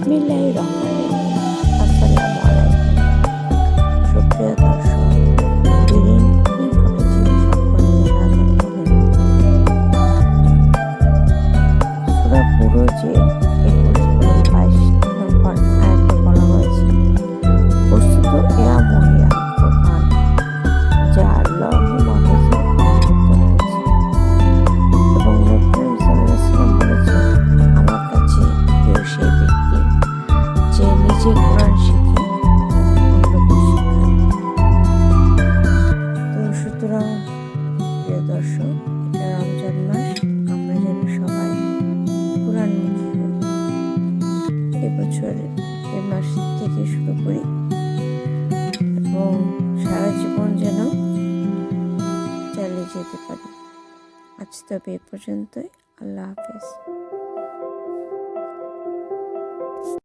বিসমিল্লাহির রহমানির রহিম। আসসালামু আলাইকুম। সুপ্রিয় দর্শক, বিরিন কুকিং কলেজে সকলকে স্বাগত জানাই। সূরা বুরুজের 21 এবং 22 নম্বর আয়াতে বলা হয়েছে, বস্তুত ইয়া মরিয়ম কোরআন যা লৌহে মাহফুজে লিপিবদ্ধ রয়েছে। এবং নবী করিম সাল্লাল্লাহু আলাইহি ওয়াসাল্লাম বলেছেন, আমার কাছে প্রিয় সেই ব্যক্তি যে নিজে কোরআন শিখে অন্যকে শেখায়। তো সুতরাং প্রিয় দর্শক, এটা রমজান মাস, আমরা যেন সবাই কোরআনমুখী হই। এবছর এ মাস থেকে শুরু করি এবং সারা জীবন যেন চালিয়ে যেতে পারি। আজ তবে এ পর্যন্তই। আল্লাহ হাফেজ।